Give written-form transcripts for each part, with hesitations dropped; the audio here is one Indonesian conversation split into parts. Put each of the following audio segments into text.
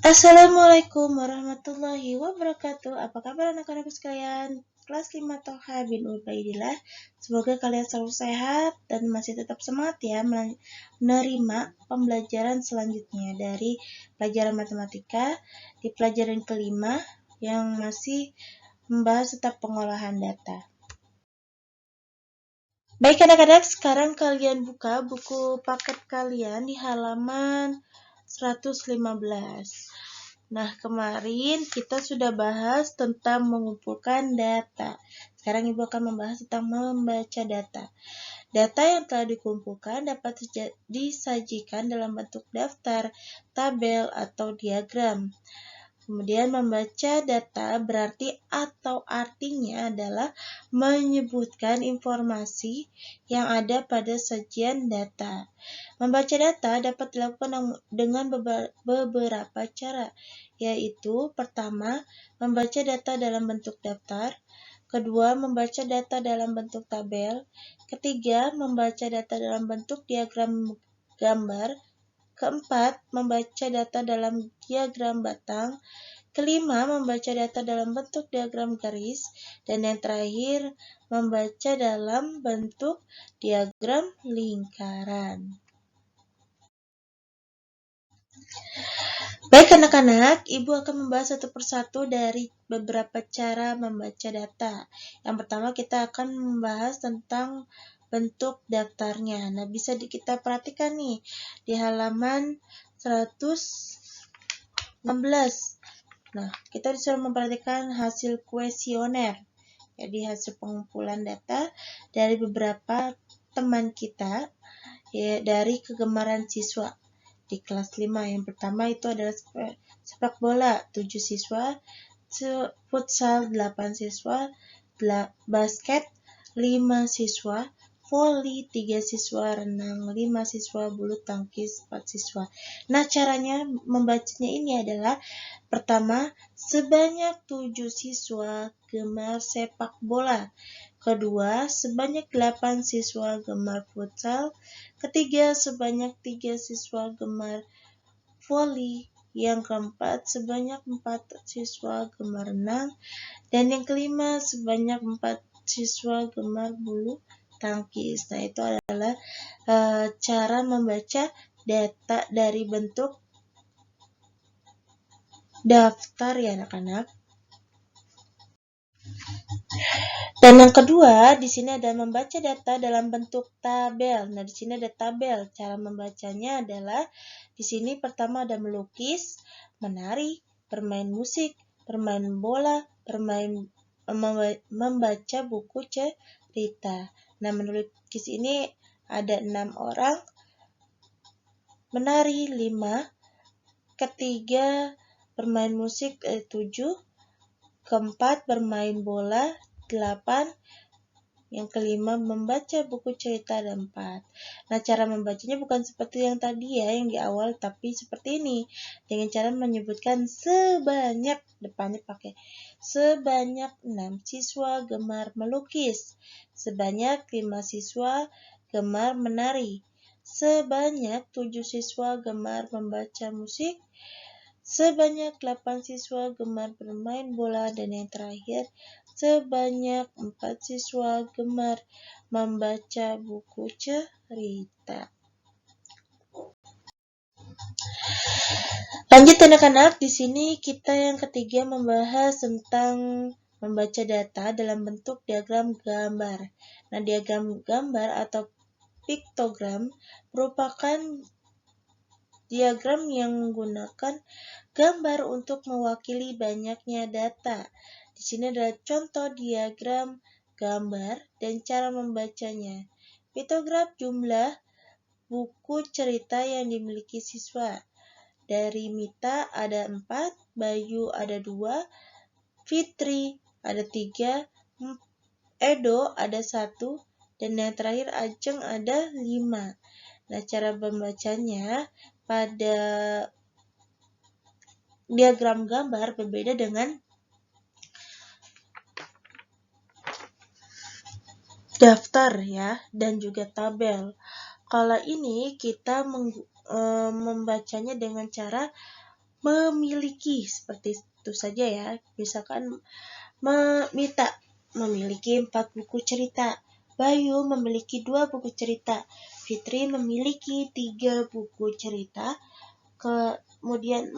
Assalamualaikum warahmatullahi wabarakatuh. Apa kabar anak-anakku sekalian? Kelas 5 Toha bin Ubaidillah. Semoga kalian selalu sehat dan masih tetap semangat ya menerima pembelajaran selanjutnya dari pelajaran matematika di pelajaran kelima yang masih membahas tentang pengolahan data. Baik anak-anak, sekarang kalian buka buku paket kalian di halaman 115. Nah, kemarin kita sudah bahas tentang mengumpulkan data. Sekarang Ibu akan membahas tentang membaca data. Data yang telah dikumpulkan dapat disajikan dalam bentuk daftar, tabel, atau diagram. Kemudian membaca data berarti atau artinya adalah menyebutkan informasi yang ada pada sajian data. Membaca data dapat dilakukan dengan beberapa cara, yaitu pertama, membaca data dalam bentuk daftar, kedua, membaca data dalam bentuk tabel, ketiga, membaca data dalam bentuk diagram gambar, keempat, membaca data dalam diagram batang, kelima, membaca data dalam bentuk diagram garis, dan yang terakhir, membaca dalam bentuk diagram lingkaran. Baik anak-anak, Ibu akan membahas satu persatu dari beberapa cara membaca data. Yang pertama kita akan membahas tentang bentuk daftarnya. Nah, bisa kita perhatikan nih di halaman 116. Nah, kita disuruh memperhatikan hasil kuesioner. Jadi hasil pengumpulan data dari beberapa teman kita ya, dari kegemaran siswa di kelas 5. Yang pertama itu adalah sepak bola 7 siswa, futsal 8 siswa, basket 5 siswa, voli 3 siswa, renang 5 siswa, bulu tangkis 4 siswa. Nah, caranya membacanya ini adalah pertama, sebanyak 7 siswa gemar sepak bola. Kedua, sebanyak 8 siswa gemar futsal. Ketiga, sebanyak 3 siswa gemar voli. Yang keempat, sebanyak 4 siswa gemar renang. Dan yang kelima, sebanyak 4 siswa gemar bulu tangkis. Nah, itu adalah cara membaca data dari bentuk daftar ya anak-anak. Dan yang kedua, di sini ada membaca data dalam bentuk tabel. Nah, di sini ada tabel. Cara membacanya adalah di sini pertama ada melukis, menari, bermain musik, bermain bola, membaca buku cerita. Nah, melukis ini ada 6 orang, menari 5, ketiga bermain musik 7, keempat bermain bola 8, yang kelima membaca buku cerita ada 4. Nah, cara membacanya bukan seperti yang tadi ya, yang di awal, tapi seperti ini. Dengan cara menyebutkan sebanyak, depannya pakai sebanyak 6 siswa gemar melukis, sebanyak 5 siswa gemar menari, sebanyak 7 siswa gemar membaca musik, sebanyak 8 siswa gemar bermain bola, dan yang terakhir, sebanyak 4 siswa gemar membaca buku cerita. Lanjut anak-anak, di sini kita yang ketiga membahas tentang membaca data dalam bentuk diagram gambar. Nah, diagram gambar atau piktogram merupakan diagram yang menggunakan gambar untuk mewakili banyaknya data. Di sini adalah contoh diagram gambar dan cara membacanya. Piktogram jumlah buku cerita yang dimiliki siswa. Dari Mita ada 4, Bayu ada 2, Fitri ada 3, Edo ada 1, dan yang terakhir Ajeng ada 5. Nah, cara membacanya pada diagram gambar berbeda dengan daftar ya, dan juga tabel. Kalau ini kita membacanya dengan cara memiliki, seperti itu saja ya. Misalkan Mita memiliki 4 buku cerita, Bayu memiliki 2 buku cerita, Fitri memiliki 3 buku cerita, kemudian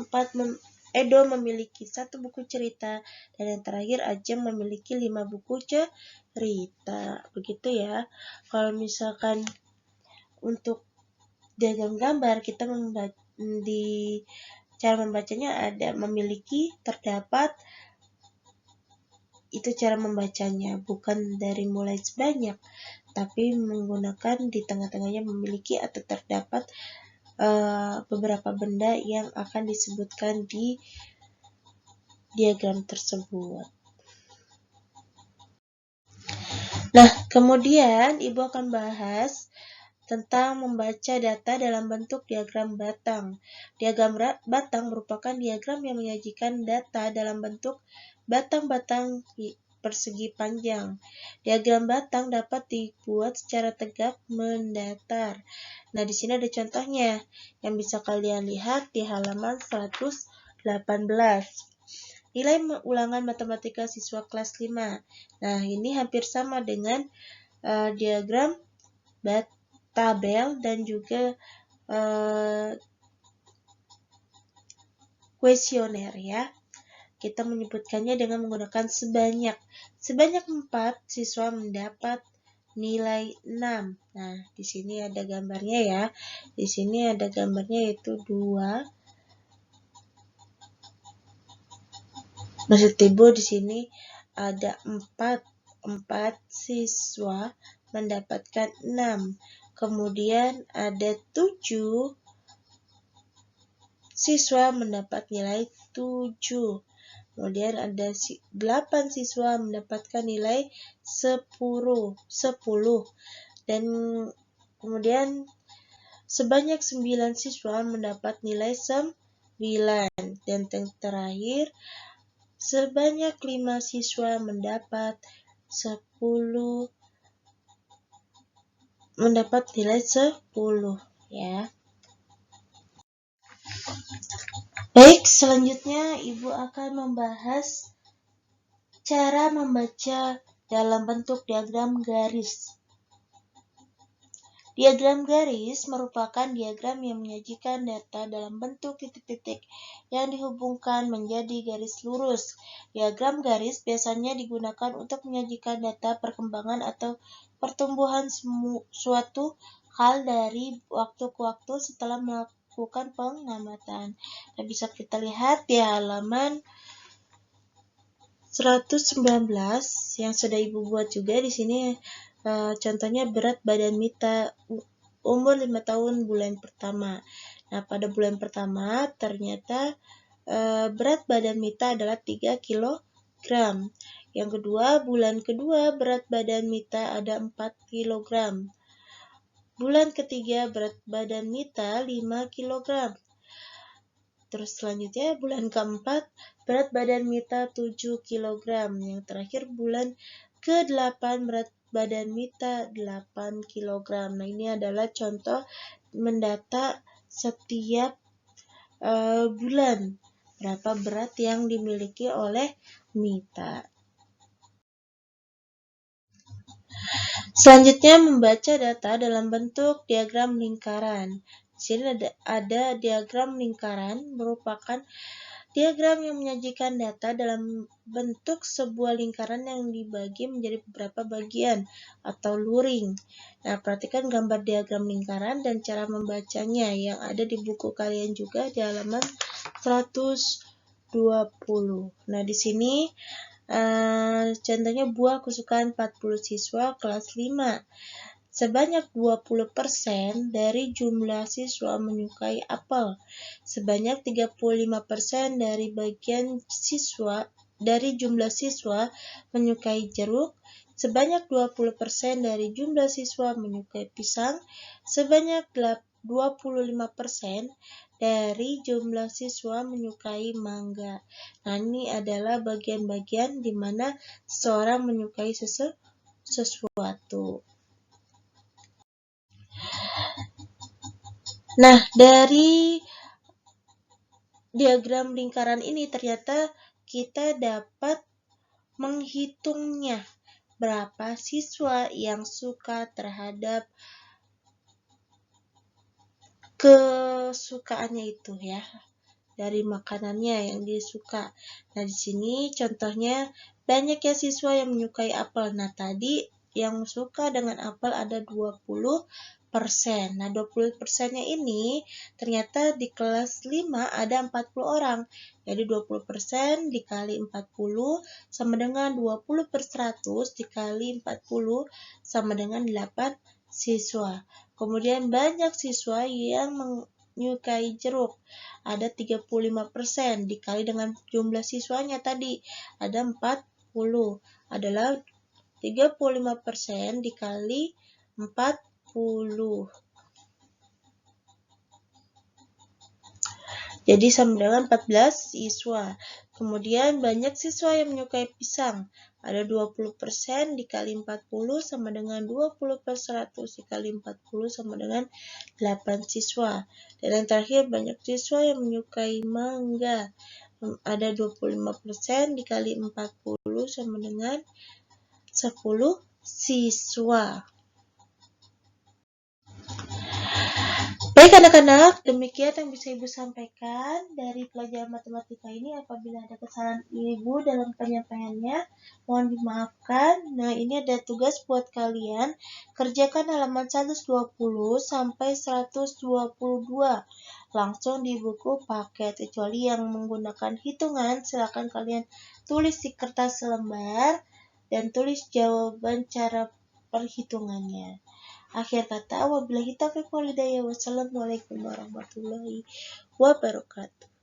Edo memiliki 1 buku cerita, dan yang terakhir Ajeng memiliki 5 buku cerita. Begitu ya. Kalau misalkan untuk diagram gambar, kita di cara membacanya ada memiliki, terdapat, itu cara membacanya, bukan dari mulai sebanyak, tapi menggunakan di tengah-tengahnya memiliki atau terdapat beberapa benda yang akan disebutkan di diagram tersebut. Nah, kemudian Ibu akan bahas tentang membaca data dalam bentuk diagram batang. Diagram batang merupakan diagram yang menyajikan data dalam bentuk batang-batang persegi panjang. Diagram batang dapat dibuat secara tegak mendatar. Nah, di sini ada contohnya yang bisa kalian lihat di halaman 118. Nilai ulangan matematika siswa kelas 5. Nah, ini hampir sama dengan diagram tabel dan juga kuesioner ya. Kita menyebutkannya dengan menggunakan sebanyak. Sebanyak 4 siswa mendapat nilai 6. Nah, di sini ada gambarnya ya. Di sini ada gambarnya yaitu 2. Maksud Ibu di sini ada 4 siswa mendapatkan 6. Kemudian ada 7 siswa mendapat nilai 7. Kemudian ada 8 siswa mendapatkan nilai 10. Dan kemudian sebanyak 9 siswa mendapat nilai 9. Dan yang terakhir, sebanyak 5 siswa mendapat nilai 10 ya. Baik, selanjutnya Ibu akan membahas cara membaca dalam bentuk diagram garis. Diagram garis merupakan diagram yang menyajikan data dalam bentuk titik-titik yang dihubungkan menjadi garis lurus. Diagram garis biasanya digunakan untuk menyajikan data perkembangan atau pertumbuhan suatu hal dari waktu ke waktu setelah melakukan pengamatan. Nah, bisa kita lihat di halaman 119 yang sudah Ibu buat juga di sini. Contohnya berat badan Mita umur 5 tahun bulan pertama. Nah, pada bulan pertama ternyata berat badan Mita adalah 3 kg. Yang kedua, bulan kedua berat badan Mita ada 4 kg. Bulan ketiga berat badan Mita 5 kg. Terus selanjutnya bulan keempat berat badan Mita 7 kg. Yang terakhir bulan ke-8 berat badan Mita 8 kg. Nah, ini adalah contoh mendata setiap bulan berapa berat yang dimiliki oleh Mita. Selanjutnya membaca data dalam bentuk diagram lingkaran. Di sini ada diagram lingkaran merupakan diagram yang menyajikan data dalam bentuk sebuah lingkaran yang dibagi menjadi beberapa bagian atau luring. Nah, perhatikan gambar diagram lingkaran dan cara membacanya yang ada di buku kalian juga di halaman 120. Nah, di sini contohnya buah kesukaan 40 siswa kelas 5. Sebanyak 20% dari jumlah siswa menyukai apel. Sebanyak 35% dari jumlah siswa menyukai jeruk. Sebanyak 20% dari jumlah siswa menyukai pisang. Sebanyak 25% dari jumlah siswa menyukai mangga. Nah, ini adalah bagian-bagian di mana seseorang menyukai sesuatu. Nah, dari diagram lingkaran ini ternyata kita dapat menghitungnya. Berapa siswa yang suka terhadap kesukaannya itu ya, dari makanannya yang dia suka. Nah, di sini contohnya banyak ya siswa yang menyukai apel. Nah, tadi yang suka dengan apel ada 20%. Nah, 20%-nya ini ternyata di kelas 5 ada 40 orang. Jadi 20% dikali 40 sama dengan 20/100 dikali 40 sama dengan 8 siswa. Kemudian banyak siswa yang menyukai jeruk. Ada 35% dikali dengan jumlah siswanya tadi. Ada 40. Adalah 35% dikali 40. Jadi sama dengan 14 siswa. Kemudian banyak siswa yang menyukai pisang. Ada 20% dikali 40 sama dengan 20/100 dikali 40 sama dengan 8 siswa. Dan yang terakhir banyak siswa yang menyukai mangga. Ada 25% dikali 40 sama dengan 10 siswa. Baik anak-anak, demikian yang bisa Ibu sampaikan dari pelajaran matematika ini. Apabila ada kesalahan Ibu dalam penyampaiannya, mohon dimaafkan. Nah, ini ada tugas buat kalian. Kerjakan halaman 120 sampai 122. Langsung di buku paket. Kecuali yang menggunakan hitungan, silakan kalian tulis di kertas selembar dan tulis jawaban cara perhitungannya. Akhir kata, wabillahi taufiq wal hidayah. Wassalamualaikum warahmatullahi wabarakatuh.